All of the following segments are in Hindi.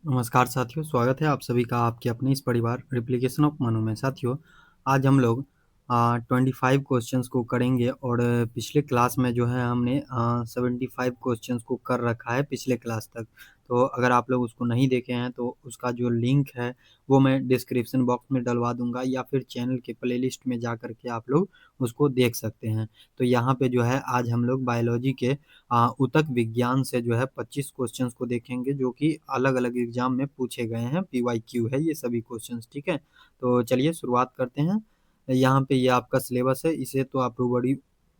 नमस्कार साथियों, स्वागत है आप सभी का आपके अपने इस परिवार रेप्लिकेशन ऑफ मनु में। साथियों, आज हम लोग 25 क्वेश्चंस को करेंगे और पिछले क्लास में जो है हमने 75 क्वेश्चंस को कर रखा है पिछले क्लास तक। तो अगर आप लोग उसको नहीं देखे हैं तो उसका जो लिंक है वो मैं डिस्क्रिप्शन बॉक्स में डलवा दूंगा या फिर चैनल के प्लेलिस्ट में जा कर के आप लोग उसको देख सकते हैं। तो यहाँ पे जो है आज हम लोग बायोलॉजी के ऊतक विज्ञान से जो है 25 क्वेश्चंस को देखेंगे जो कि अलग-अलग एग्जाम में पूछे गए हैं। पीवाईक्यू है ये सभी क्वेश्चंस, ठीक है। तो चलिए शुरुआत करते हैं। यहाँ पे ये आपका सिलेबस है, इसे तो आप लोग बड़ी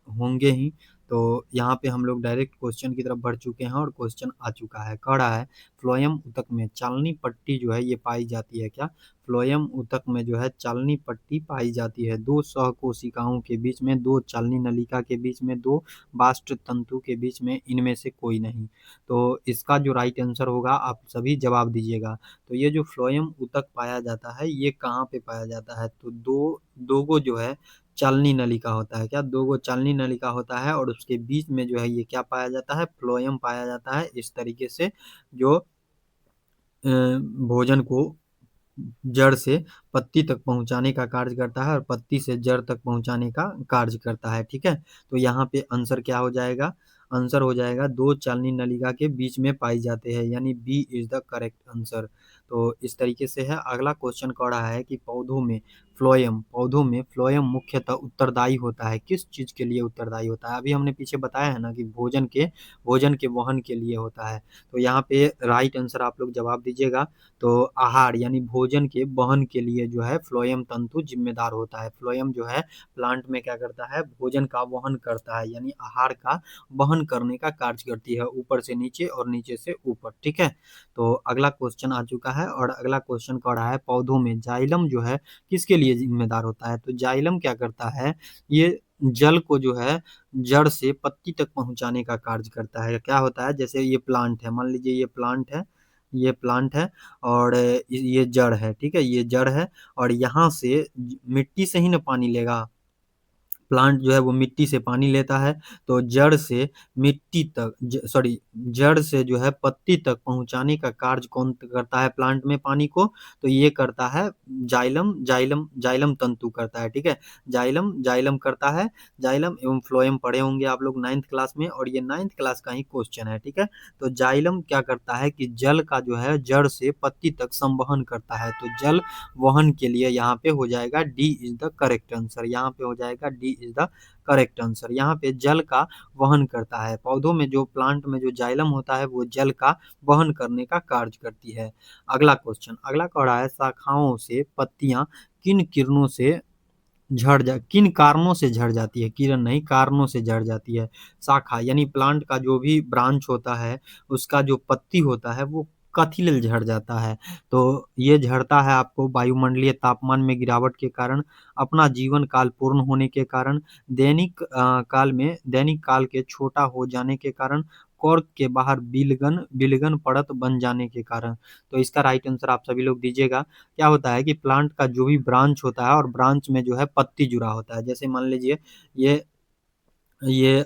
होंगे ही। तो यहाँ पे हम लोग डायरेक्ट क्वेश्चन की तरफ बढ़ चुके हैं और क्वेश्चन आ चुका है। कह रहा है फ्लोएम ऊतक में चालनी पट्टी जो है ये पाई जाती है क्या? फ्लोएम ऊतक में जो है चालनी पट्टी पाई जाती है। दो सहकोशिकाओं के बीच में, दो चालनी नलिका के बीच में, दो बास्ट तंतु के बीच में, इनमें से कोई नहीं। तो इसका जो राइट आंसर होगा आप सभी जवाब दीजिएगा। तो ये जो फ्लोएम ऊतक पाया जाता है ये कहाँ पे पाया जाता है? तो दो गो जो है चालनी नलिका होता है क्या? दो गो चालनी नलिका होता है और उसके बीच में जो है ये क्या पाया जाता है? फ्लोएम पाया जाता है। इस तरीके से जो भोजन को जड़ से पत्ती तक पहुंचाने का कार्य करता है और पत्ती से जड़ तक पहुंचाने का कार्य करता है, ठीक है। तो यहाँ पे आंसर क्या हो जाएगा? आंसर हो जाएगा दो चालनी नलिका के बीच में पाई जाते हैं, यानी B is the correct answer. तो इस तरीके से है। अगला क्वेश्चन कह रहा है कि पौधों में फ्लोएम मुख्यतः उत्तरदायी होता है। किस चीज के लिए उत्तरदायी होता है? अभी हमने पीछे बताया है ना कि भोजन के वहन के लिए होता है। तो यहाँ पे राइट आंसर आप लोग जवाब दीजिएगा। तो आहार यानी भोजन के वहन के लिए जो है फ्लोएम तंतु जिम्मेदार होता है। फ्लोएम जो है प्लांट में क्या करता है? भोजन का वहन करता है, यानी आहार का वहन करने का कार्य करती है, ऊपर से नीचे और नीचे से ऊपर, ठीक है। तो अगला क्वेश्चन आ चुका है और अगला क्वेश्चन कह रहा है पौधों में जाइलम जो है किसके लिए जिम्मेदार होता है? तो जाइलम क्या करता है? ये जल को जो है जड़ से पत्ती तक पहुंचाने का कार्य करता है। क्या होता है? जैसे ये प्लांट है, मान लीजिए ये प्लांट है और ये जड़ है, ठीक है। ये जड़ है और यहाँ से मिट्टी से ही ना पानी लेगा। प्लांट जो है वो मिट्टी से पानी लेता है। तो जड़ से मिट्टी तक सॉरी जड़ से जो है पत्ती तक पहुंचाने का कार्य कौन करता है प्लांट में पानी को? तो ये करता है जाइलम। जाइलम जाइलम तंतु करता है, ठीक है। जाइलम जाइलम करता है। जाइलम एवं फ्लोएम पढ़े होंगे आप लोग 9th क्लास में, और ये 9th क्लास का ही क्वेश्चन है, ठीक है। तो जाइलम क्या करता है कि जल का जो है जड़ से पत्ती तक संवहन करता है। तो जल वहन के लिए यहाँ पे हो जाएगा D is the correct answer. यहाँ पे हो जाएगा D is the correct answer. यहाँ पे जल का वहन करता है। पौधों में जो प्लांट में जो जाइलम होता है वो जल का वहन करने का कार्य करती है। अगला क्वेश्चन, अगला कह रहा है शाखाओं से पत्तियां किन कारणों से झड़ जाती है? किरण नहीं, कारणों से झड़ जाती है। शाखा यानी प्लांट का जो भी ब्रांच होता है उसका जो पत्ती होता है वो कथी लेल झड़ जाता है? तो ये झड़ता है आपको वायुमंडलीय तापमान में गिरावट के कारण, अपना जीवन काल पूर्ण होने के कारण, दैनिक काल के छोटा हो जाने के कारण, कॉर्क के बाहर बिलगन बिलगन परत बन जाने के कारण। तो इसका राइट आंसर आप सभी लोग दीजिएगा। क्या होता है कि प्लांट का जो भी ब्रांच होता है और ब्रांच में जो है पत्ती जुड़ा होता है। जैसे मान लीजिए ये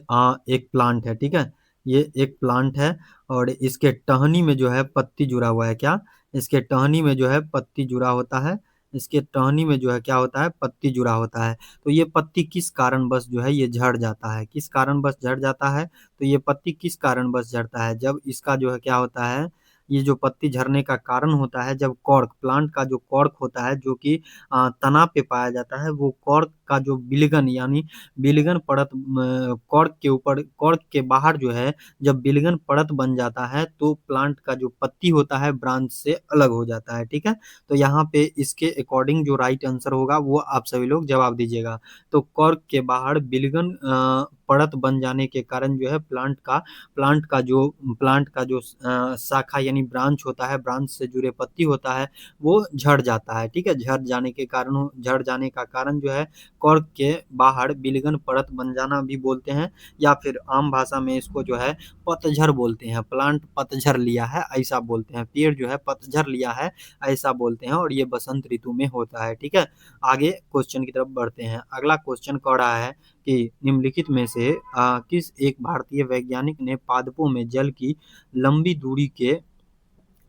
एक प्लांट है, ठीक है। ये एक प्लांट है और इसके टहनी में जो है पत्ती जुड़ा हुआ है। क्या? इसके टहनी में जो है पत्ती जुड़ा होता है। इसके टहनी में जो है क्या होता है? पत्ती जुड़ा होता है। तो ये पत्ती किस कारणवश जो है ये झड़ जाता है? किस कारणवश झड़ जाता है? तो ये पत्ती किस कारणवश झड़ता है? जब इसका जो है क्या होता है, ये जो पत्ती झड़ने का कारण होता है जब कॉर्क, प्लांट का जो कॉर्क होता है जो कि तना पे पाया जाता है, वो कॉर्क का जो बिलगन यानी बिलगन परत कॉर्क के बाहर जो है जब बिलगन परत बन जाता है तो प्लांट का जो पत्ती होता है ब्रांच से अलग हो जाता है, ठीक है। तो यहाँ पे इसके अकॉर्डिंग जो राइट आंसर होगा वो आप सभी लोग जवाब दीजिएगा। तो कॉर्क के बाहर बिलगन परत बन जाने के कारण जो है प्लांट का जो शाखा यानी ब्रांच होता है, ब्रांच से जुड़े पत्ती होता है वो झड़ जाता है, ठीक है। झड़ जाने का कारण जो है कॉर्क के बाहर बिलगन परत बन जाना भी बोलते हैं, या फिर आम भाषा में इसको जो है पतझड़ बोलते हैं। प्लांट पतझड़ लिया है ऐसा बोलते हैं, पेड़ जो है पतझड़ लिया है ऐसा बोलते हैं, और ये बसंत ऋतु में होता है, ठीक है। आगे क्वेश्चन की तरफ बढ़ते हैं। अगला क्वेश्चन कह रहा है कि निम्नलिखित में से किस एक भारतीय वैज्ञानिक ने पादपों में जल की लंबी दूरी के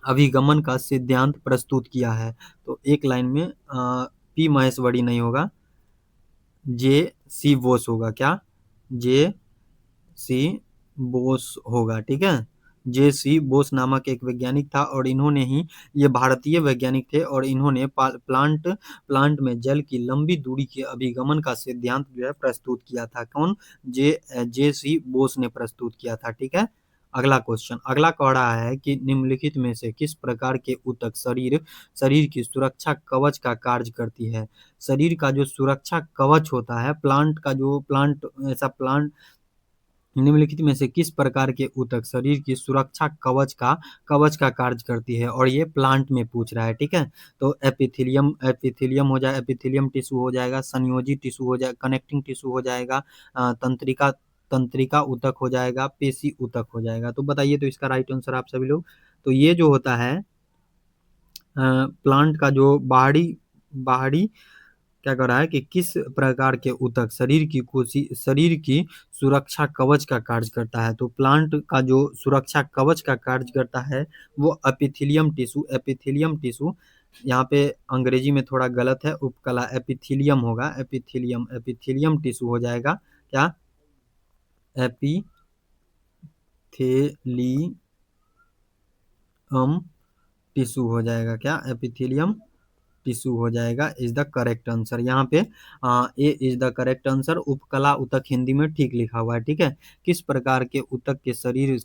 अभिगमन का सिद्धांत प्रस्तुत किया है? तो एक लाइन में पी महेश्वरी नहीं होगा, जे सी बोस होगा। क्या? जे सी बोस होगा, ठीक है। जे सी बोस नामक एक वैज्ञानिक था और इन्होंने ही, ये भारतीय वैज्ञानिक थे और इन्होंने प्लांट प्लांट में जल की लंबी दूरी के अभिगमन का सिद्धांत जो है प्रस्तुत किया था। कौन? जे सी बोस ने प्रस्तुत किया था, ठीक है। अगला क्वेश्चन, अगला कह रहा है कि निम्नलिखित में से किस प्रकार के ऊतक शरीर शरीर की सुरक्षा कवच का कार्य करती है? शरीर का जो सुरक्षा कवच होता है, प्लांट का जो प्लांट ऐसा प्लांट निम्नलिखित में से किस प्रकार के ऊतक शरीर की सुरक्षा कवच का कार्य करती है? और ये प्लांट में पूछ रहा है, ठीक है। तो एपिथेलियम एपिथेलियम हो जाए, एपिथेलियम टिश्यू हो जाएगा, संयोजी टिश्यू हो जाए, कनेक्टिंग टिश्यू हो जाएगा, तंत्रिका तंत्रिका ऊतक हो जाएगा, पेशी ऊतक हो जाएगा। तो बताइए तो इसका राइट आंसर आप सभी लोग। तो ये जो होता है प्लांट का जो बाहरी बाहरी क्या कर रहा है कि किस प्रकार के ऊतक शरीर की सुरक्षा कवच का कार्य करता है? तो प्लांट का जो सुरक्षा कवच का कार्य करता है वो एपिथेलियम टिश्यू। यहाँ पे अंग्रेजी में थोड़ा गलत है, उपकला एपिथेलियम होगा, एपिथेलियम टिश्यू हो जाएगा। क्या? एपिथेलियम टिश्यू हो जाएगा। क्या? एपिथेलियम टिश्यू हो जाएगा, इज द करेक्ट आंसर। यहाँ पे ए इज द करेक्ट आंसर। उपकला ऊतक हिंदी में ठीक लिखा हुआ है, ठीक है। किस प्रकार के ऊतक के शरीर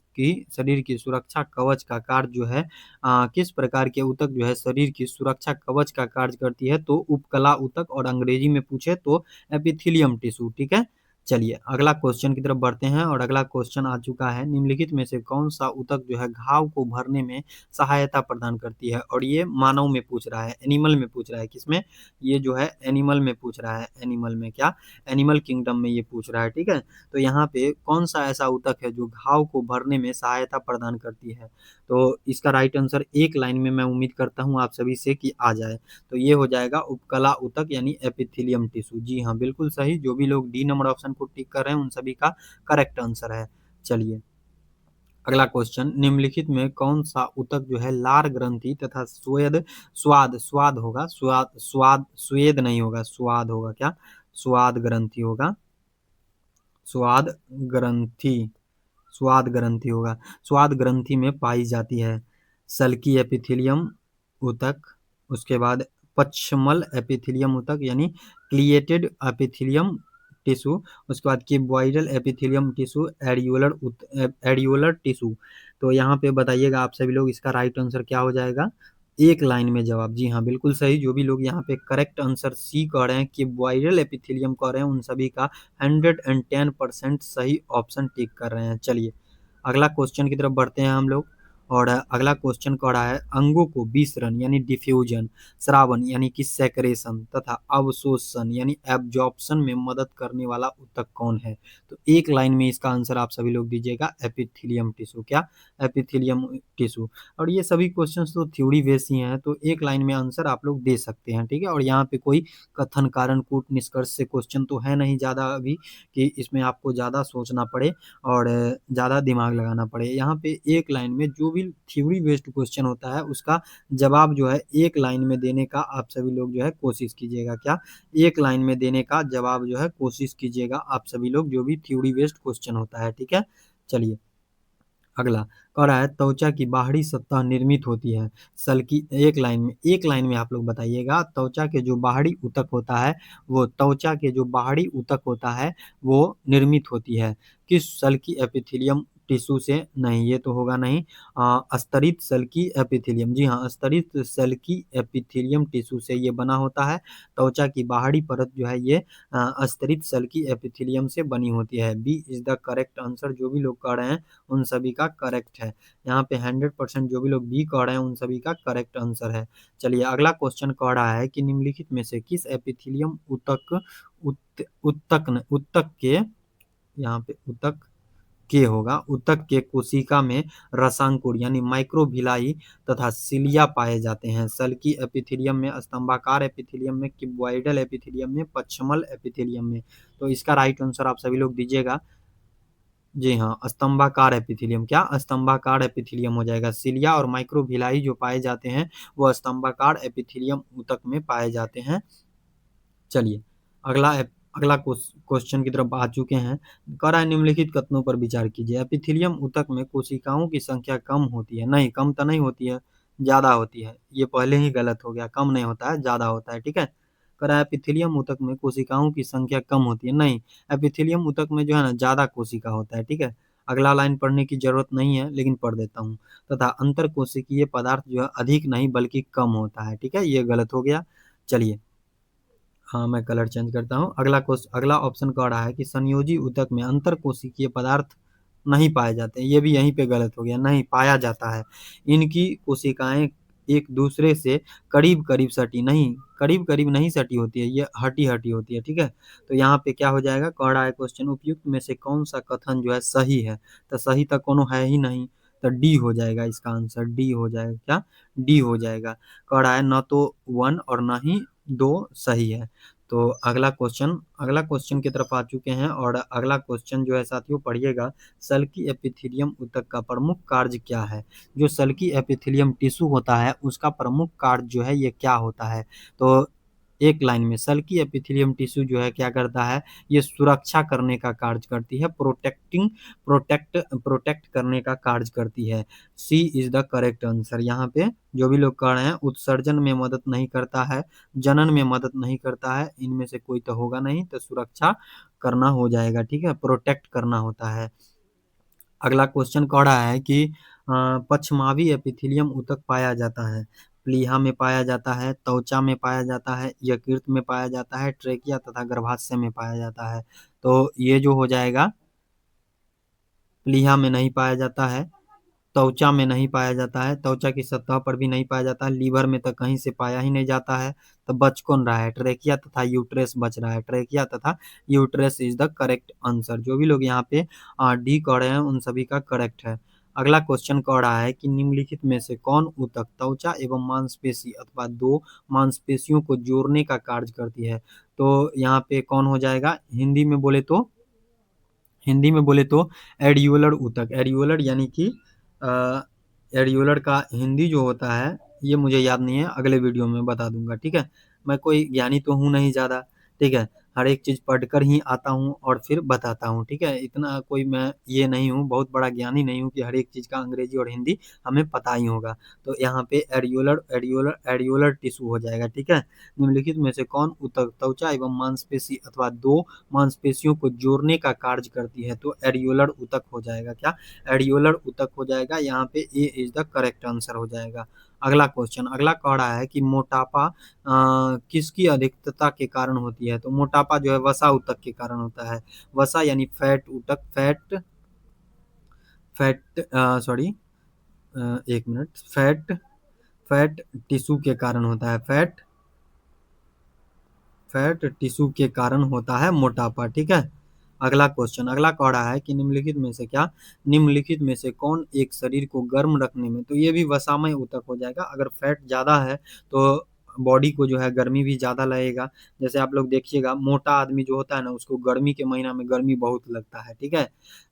की सुरक्षा कवच का कार्य जो है किस प्रकार के ऊतक जो है शरीर की सुरक्षा कवच का कार्य करती है? तो उपकला ऊतक, और अंग्रेजी में पूछे तो एपिथेलियम टिश्यू, ठीक है। चलिए अगला क्वेश्चन की तरफ बढ़ते हैं और अगला क्वेश्चन आ चुका है, निम्नलिखित में से कौन सा ऊतक जो है घाव को भरने में सहायता प्रदान करती है? और ये मानव में पूछ रहा है, एनिमल में पूछ रहा है। किसमें? ये जो है एनिमल में पूछ रहा है, एनिमल में। क्या? एनिमल किंगडम में ये पूछ रहा है, ठीक है। तो यहाँ पे कौन सा ऐसा ऊतक है जो घाव को भरने में सहायता प्रदान करती है? तो इसका राइट आंसर एक लाइन में मैं उम्मीद करता हूँ आप सभी से कि आ जाए। तो ये हो जाएगा उपकला ऊतक यानी एपिथेलियम टिश्यू। जी हाँ, बिल्कुल सही। जो भी लोग डी नंबर ऑप्शन को टिक कर रहे हैं उन सभी का करेक्ट आंसर है। चलिए अगला क्वेश्चन, निम्नलिखित में कौन सा ऊतक जो है लार ग्रंथि तथा स्वाद स्वाद होगा, स्वेद नहीं होगा, स्वाद होगा। क्या? स्वाद ग्रंथि होगा, स्वाद ग्रंथि स्वाद ग्रंथि होगा। स्वाद ग्रंथि में पाई जाती है सल्की एपिथेलियम ऊतक, उसके बाद पश्चमल एपिथेलियम ऊतक यानी क्लिएटेड एपिथेलियम टिश्यू, उसके बाद क्यूबॉइडल एपिथेलियम टिश्यू, एडियोलर टिश्यू। तो यहाँ पे बताइएगा आप सभी लोग इसका राइट आंसर क्या हो जाएगा? एक लाइन में जवाब। जी हाँ, बिल्कुल सही। जो भी लोग यहाँ पे करेक्ट आंसर सी कह रहे हैं, क्यूबॉइडल एपिथेलियम कह रहे हैं, उन सभी का 110% सही ऑप्शन टिक कर रहे हैं। चलिए अगला क्वेश्चन की तरफ बढ़ते हैं हम लोग और अगला क्वेश्चन कह रहा है, अंगों को विसरण यानी डिफ्यूजन, श्रावण यानी कि सेक्रेशन तथा अवशोषण यानी एब्जॉर्प्शन में मदद करने वाला ऊतक कौन है? तो एक लाइन में इसका आंसर आप सभी लोग दीजिएगा, एपिथेलियम टिश्यू। क्या? Epithelium tissue. और ये सभी क्वेश्चंस तो थ्योरी बेस ही हैं, तो एक लाइन में आंसर आप लोग दे सकते हैं, ठीक है। और यहाँ पे कोई कथन कारण कूट निष्कर्ष से क्वेश्चन तो है नहीं ज़्यादा अभी कि इसमें आपको ज़्यादा सोचना पड़े और ज़्यादा दिमाग लगाना पड़े। यहाँ पे एक लाइन में जो भी थ्योरी बेस्ड क्वेश्चन होता है उसका जवाब जो है एक लाइन में देने का आप सभी लोग जो है कोशिश कीजिएगा। क्या? एक लाइन में देने का जवाब जो है कोशिश कीजिएगा आप सभी लोग, जो भी थ्योरी बेस्ड क्वेश्चन होता है, ठीक है। चलिए अगला कह रहा है, त्वचा की बाहरी सतह निर्मित होती है सल्की, एक लाइन में आप लोग बताइएगा, त्वचा के जो बाहरी ऊतक होता है वो निर्मित होती है किस सल्की एपिथेलियम टिश्यू से? नहीं, ये तो होगा नहीं। स्तरित सल्की एपिथेलियम, जी हाँ, स्तरित सल्की एपिथेलियम टिश्यू से ये बना होता है। त्वचा की बाहरी परत जो है ये स्तरित सल्की एपिथेलियम से बनी होती है। B is the correct answer. जो भी लोग कह रहे हैं उन सभी का करेक्ट है। यहाँ पे 100% जो भी लोग बी कह रहे हैं उन सभी का करेक्ट आंसर है। चलिए अगला क्वेश्चन कह रहा है कि निम्नलिखित में से किस एपिथेलियम ऊतक के, यहाँ पे ऊतक के होगा, ऊतक के कोशिका में रसांकुर यानी माइक्रोविलाई तथा सिलिया पाए जाते हैं? सल्की एपिथेलियम में, स्तंभाकार एपिथेलियम में, क्यूबॉइडल एपिथेलियम में, पश्चमल एपिथेलियम में। तो इसका राइट आंसर आप सभी लोग दीजिएगा। जी हाँ, स्तंभाकार एपिथेलियम, क्या स्तंभाकार एपिथेलियम हो जाएगा। सिलिया और माइक्रोविलाई जो पाए जाते हैं वो स्तंभाकार एपिथेलियम ऊतक में पाए जाते हैं। चलिए अगला क्वेश्चन की तरफ आ चुके हैं। कह रहा है निम्नलिखित कथनों पर विचार कीजिए। एपिथेलियम ऊतक में कोशिकाओं की संख्या कम होती है। नहीं, कम तो नहीं होती है, ज्यादा होती है। ये पहले ही गलत हो गया, कम नहीं होता है, ज्यादा होता है। ठीक है, कह रहा है एपिथेलियम ऊतक में कोशिकाओं की संख्या कम होती है। नहीं, एपिथेलियम ऊतक में जो है ना ज्यादा कोशिका होता है। ठीक है, अगला लाइन पढ़ने की जरूरत नहीं है लेकिन पढ़ देता हूँ। तथा अंतर कोशिकीय पदार्थ जो है अधिक नहीं बल्कि कम होता है। ठीक है, ये गलत हो गया। चलिए, हाँ मैं कलर चेंज करता हूँ। अगला ऑप्शन कह रहा है कि संयोजी ऊतक में अंतर कोशिकीय पदार्थ नहीं पाए जाते। ये भी यहीं पे गलत हो गया, नहीं पाया जाता है। इनकी कोशिकाएं एक दूसरे से करीब करीब सटी नहीं, करीब करीब नहीं सटी होती है, ये हटी हटी होती है। ठीक है, तो यहाँ पे क्या हो जाएगा, कह रहा है क्वेश्चन उपयुक्त में से कौन सा कथन जो है सही है। तो सही तो कोनो है ही नहीं, तो डी हो जाएगा इसका आंसर। डी हो जाएगा, क्या डी हो जाएगा। कह रहा है न तो वन और न ही दो सही है। तो अगला क्वेश्चन की तरफ आ चुके हैं और अगला क्वेश्चन जो है साथियों पढ़िएगा। सल्की एपिथेलियम ऊतक का प्रमुख कार्य क्या है। जो सल्की एपिथेलियम टिश्यू होता है उसका प्रमुख कार्य जो है ये क्या होता है। तो एक लाइन में सल्की एपिथेलियम टिश्यू जो है क्या करता है, ये सुरक्षा करने का कार्य करती है। प्रोटेक्ट करने का कार्य करती है। सी इज द करेक्ट आंसर। यहाँ पे जो भी लोग कह रहे हैं उत्सर्जन में मदद नहीं करता है, जनन में मदद नहीं करता है, इनमें से कोई तो होगा नहीं, तो सुरक्षा करना हो जाएगा। ठीक है, प्रोटेक्ट करना होता है। अगला क्वेश्चन कह रहा है कि पछमावी एपिथेलियम ऊतक पाया जाता है। प्लीहा में पाया जाता है, त्वचा में पाया जाता है, यकृत में पाया जाता है, ट्रेकिया तथा गर्भाशय में पाया जाता है। तो ये जो हो जाएगा, प्लीहा में नहीं पाया जाता है, त्वचा में नहीं पाया जाता है, त्वचा की सतह पर भी नहीं पाया जाता है, लीवर में तो कहीं से पाया ही नहीं जाता है। तो बच कौन रहा है, ट्रेकिया तथा यूट्रेस बच रहा है। ट्रेकिया तथा uterus is the correct answer. जो भी लोग यहाँ पे डी कह रहे हैं उन सभी का करेक्ट है। अगला क्वेश्चन कह रहा है कि निम्नलिखित में से कौन ऊतक त्वचा एवं मांसपेशी अथवा दो मांसपेशियों को जोड़ने का कार्य करती है। तो यहाँ पे कौन हो जाएगा, हिंदी में बोले तो एडियोलर ऊतक। एडियोलर यानी कि एडियोलर का हिंदी जो होता है ये मुझे याद नहीं है, अगले वीडियो में बता दूंगा। ठीक है, मैं कोई ज्ञानी तो हूँ नहीं ज़्यादा। ठीक है, हर एक चीज़ पढ़कर ही आता हूँ और फिर बताता हूँ। ठीक है, इतना कोई मैं ये नहीं हूँ, बहुत बड़ा ज्ञानी नहीं हूँ कि हर एक चीज़ का अंग्रेजी और हिंदी हमें पता ही होगा। तो यहाँ पे एडियोलर टिश्यू हो जाएगा। ठीक है, निम्नलिखित में से कौन ऊतक त्वचा एवं मांसपेशी अथवा दो मांसपेशियों को जोड़ने का कार्य करती है। तो एडियोलर ऊतक हो जाएगा, क्या एडियोलर ऊतक हो जाएगा। यहाँ पे ए इज द करेक्ट आंसर हो जाएगा। अगला कह रहा है कि मोटापा किसकी अधिकता के कारण होती है। तो मोटापा जो है वसा ऊतक के कारण होता है। वसा यानी फैट ऊतक, फैट सॉरी, एक मिनट, फैट टिश्यू के कारण होता है। फैट टिश्यू के कारण होता है मोटापा। ठीक है, अगला कह रहा है कि निम्नलिखित में से कौन एक शरीर को गर्म रखने में, तो ये भी वसामय ऊतक हो जाएगा। अगर फैट ज्यादा है तो बॉडी को जो है गर्मी भी ज्यादा लगेगा। जैसे आप लोग देखिएगा मोटा आदमी जो होता है ना उसको गर्मी के महीना में गर्मी बहुत लगता है। ठीक है,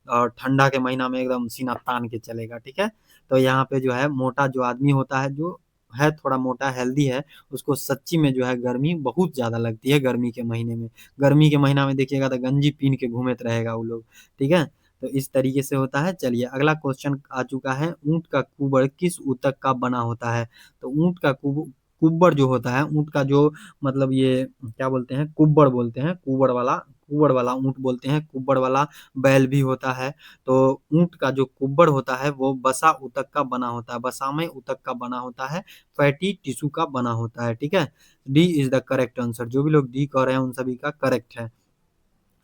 और ठंडा के महीना में एकदम सीना तान के चलेगा। ठीक है, तो यहाँ पे जो है मोटा जो आदमी होता है, जो है थोड़ा मोटा हेल्दी है, उसको सच्ची में जो है गर्मी बहुत ज्यादा लगती है गर्मी के महीने में। गर्मी के महीना में देखिएगा तो गंजी पीन के घूमते रहेगा वो लोग। ठीक है, तो इस तरीके से होता है। चलिए अगला क्वेश्चन आ चुका है, ऊंट का कुबर किस ऊतक का बना होता है। तो ऊंट का कुब्बर जो होता है, ऊंट का जो मतलब ये क्या बोलते हैं, कुब्बर बोलते हैं, कुब्बर वाला ऊंट बोलते हैं, कुब्बर वाला बैल भी होता है। तो ऊंट का जो कुब्बर होता है वो वसा ऊतक का बना होता है, वसामय ऊतक का बना होता है, फैटी टिश्यू का बना होता है। ठीक है, D is the correct answer. जो भी लोग डी कह रहे हैं उन सभी का करेक्ट है।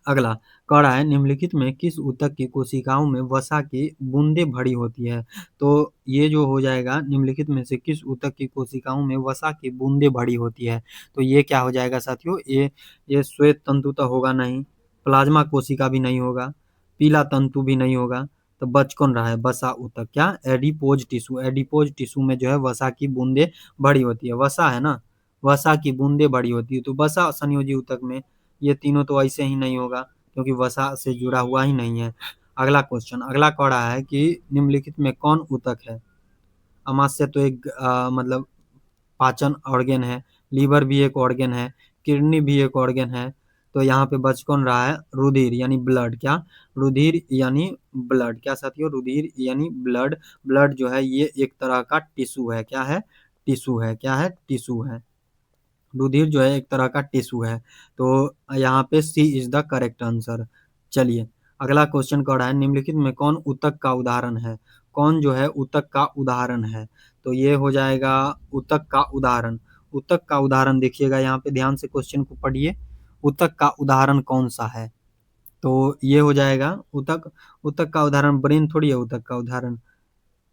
अगला कह रहा है निम्नलिखित में किस ऊतक की कोशिकाओं में वसा की बूंदें भरी होती है। तो ये जो हो जाएगा, निम्नलिखित में से किस ऊतक की कोशिकाओं में वसा की बूंदें भरी होती है। तो ये क्या हो जाएगा साथियों, ये श्वेत तंतु तो होगा नहीं, प्लाज्मा कोशिका भी नहीं होगा, पीला तंतु भी नहीं होगा। तो बच कौन रहा है, वसा ऊतक, क्या एडिपोज टिश्यू। एडिपोज टिश्यू में जो है वसा की बूंदें भरी होती है। वसा है ना, वसा की बूंदें भरी होती है। तो वसा संयोजी ऊतक में ये तीनों तो ऐसे ही नहीं होगा क्योंकि वसा से जुड़ा हुआ ही नहीं है। अगला क्वेश्चन, अगला कह रहा है कि निम्नलिखित में कौन ऊतक है? अमाशय तो एक मतलब पाचन ऑर्गेन है, लीवर भी एक ऑर्गेन है, किडनी भी एक ऑर्गेन है। तो यहाँ पे बच कौन रहा है? रुधिर यानी ब्लड। क्या? रुधिर यानी ब्लड। क्या साथियों? रुधिर यानी ब्लड। ब्लड जो है ये एक तरह का टिश्यू है। क्या है? टिश्यू है। क्या है? टिश्यू है। रुधिर जो है एक तरह का टिश्यू है। तो यहाँ पे सी इज द करेक्ट आंसर। चलिए अगला क्वेश्चन कह रहा है निम्नलिखित में कौन ऊतक का उदाहरण है? कौन जो है ऊतक का उदाहरण है? तो ये हो जाएगा ऊतक का उदाहरण। ऊतक का उदाहरण देखिएगा, यहाँ पे ध्यान से क्वेश्चन को पढ़िए। ऊतक का उदाहरण कौन सा है? तो ये हो जाएगा ऊतक। ऊतक का उदाहरण ब्रेन थोड़ी है ऊतक का उदाहरण।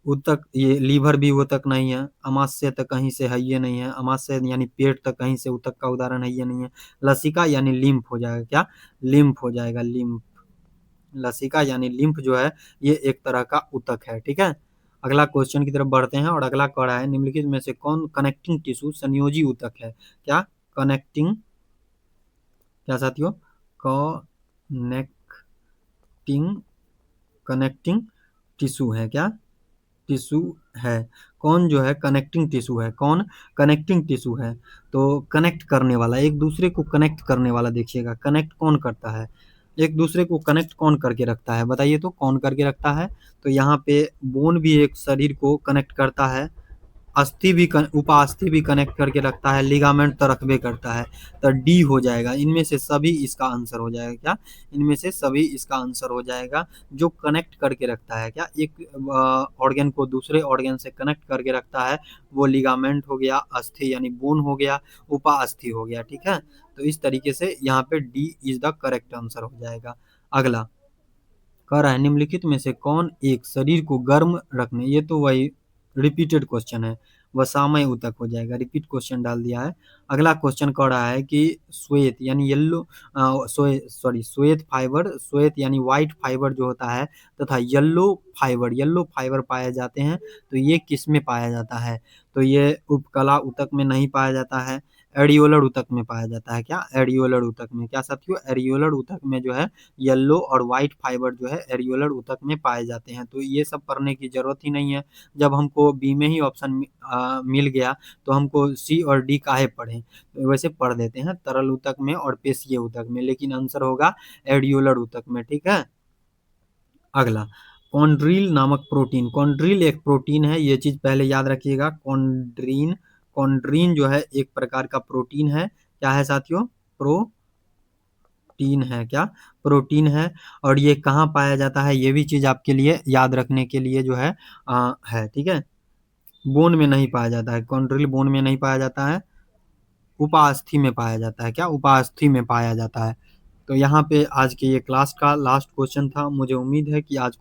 ऊतक ये लीवर भी ऊतक नहीं है। अमाशय तक कहीं से है ये नहीं है। अमाशय यानी पेट तक कहीं से ऊतक का उदाहरण है ये नहीं है। लसिका यानी लिम्फ हो जाएगा। क्या? लिम्फ हो जाएगा। लिम्फ। लसिका यानी लिम्फ जो है ये एक तरह का ऊतक है। ठीक है, अगला क्वेश्चन की तरफ बढ़ते हैं और अगला कह रहा है निम्नलिखित में से कौन कनेक्टिंग टिश्यू संयोजी ऊतक है? क्या? कनेक्टिंग। क्या साथियों? कनेक्टिंग। कनेक्टिंग टिश्यू है। क्या? टिश्यू है। कौन जो है कनेक्टिंग टिश्यू है? कौन कनेक्टिंग टिश्यू है? तो कनेक्ट करने वाला, एक दूसरे को कनेक्ट करने वाला। देखिएगा कनेक्ट कौन करता है? एक दूसरे को कनेक्ट कौन करके रखता है? बताइए तो कौन करके रखता है? तो यहाँ पे बोन भी एक शरीर को कनेक्ट करता है। अस्थि भी उपास्थि भी कनेक्ट करके रखता है। लिगामेंट तो रखबे करता है। तो डी हो जाएगा। इनमें से सभी इसका आंसर हो जाएगा। क्या? इनमें से सभी इसका आंसर हो जाएगा। जो कनेक्ट करके रखता है, क्या एक ऑर्गन को दूसरे ऑर्गन से कनेक्ट करके रखता है, वो लिगामेंट हो गया, अस्थि यानी बोन हो गया, उपास्थि हो गया। ठीक है, तो इस तरीके से यहाँ पे D is the correct answer हो जाएगा। अगला कह रहा है निम्नलिखित में से कौन एक शरीर को गर्म रखने, ये तो वही रिपीटेड क्वेश्चन है, वसामय ऊतक हो जाएगा। रिपीट क्वेश्चन डाल दिया है। अगला क्वेश्चन कह रहा है कि श्वेत यानी येलो श्वेत फाइबर, श्वेत यानी व्हाइट फाइबर जो होता है तथा येलो फाइबर पाए जाते हैं, तो ये किस में पाया जाता है? तो ये उपकला ऊतक में नहीं पाया जाता है, एडियोलर ऊतक में पाया जाता है। क्या? एडियोलर ऊतक में। क्या साथियों? एडियोलर ऊतक में जो है येलो और व्हाइट फाइबर जो है एरियोलर ऊतक में पाए जाते हैं। तो ये सब पढ़ने की जरूरत ही नहीं है। जब हमको बी में ही ऑप्शन मिल गया तो हमको सी और डी काहे पढ़े? तो वैसे पढ़ देते हैं तरल ऊतक में और पेशीय ऊतक में, लेकिन आंसर होगा एडियोलर ऊतक में। ठीक है, अगला कॉन्ड्रिल नामक प्रोटीन। कॉन्ड्रिल एक प्रोटीन है, ये चीज पहले याद रखिएगा। कॉन्ड्रीन, कॉन्ड्रीन जो है एक प्रकार का प्रोटीन है। क्या है साथियों? प्रोटीन है। क्या? प्रोटीन है। और ये कहाँ पाया जाता है? ये भी चीज आपके लिए याद रखने के लिए जो है। ठीक है, बोन में नहीं पाया जाता है। कॉन्ड्रिल बोन में नहीं पाया जाता है, उपास्थि में पाया जाता है। क्या? उपास्थि में पाया जाता है। तो यहाँ पे आज के ये क्लास का लास्ट क्वेश्चन था। मुझे उम्मीद है कि आज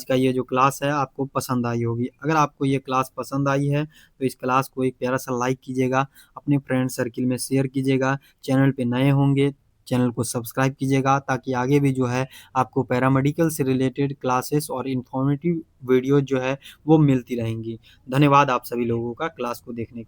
का ये जो क्लास है आपको पसंद आई होगी। अगर आपको ये क्लास पसंद आई है तो इस क्लास को एक प्यारा सा लाइक कीजिएगा, अपने फ्रेंड सर्किल में शेयर कीजिएगा। चैनल पे नए होंगे चैनल को सब्सक्राइब कीजिएगा, ताकि आगे भी जो है आपको पैरामेडिकल से रिलेटेड क्लासेस और इन्फॉर्मेटिव वीडियो जो है वो मिलती रहेंगी। धन्यवाद आप सभी लोगों का क्लास को देखने के लिए।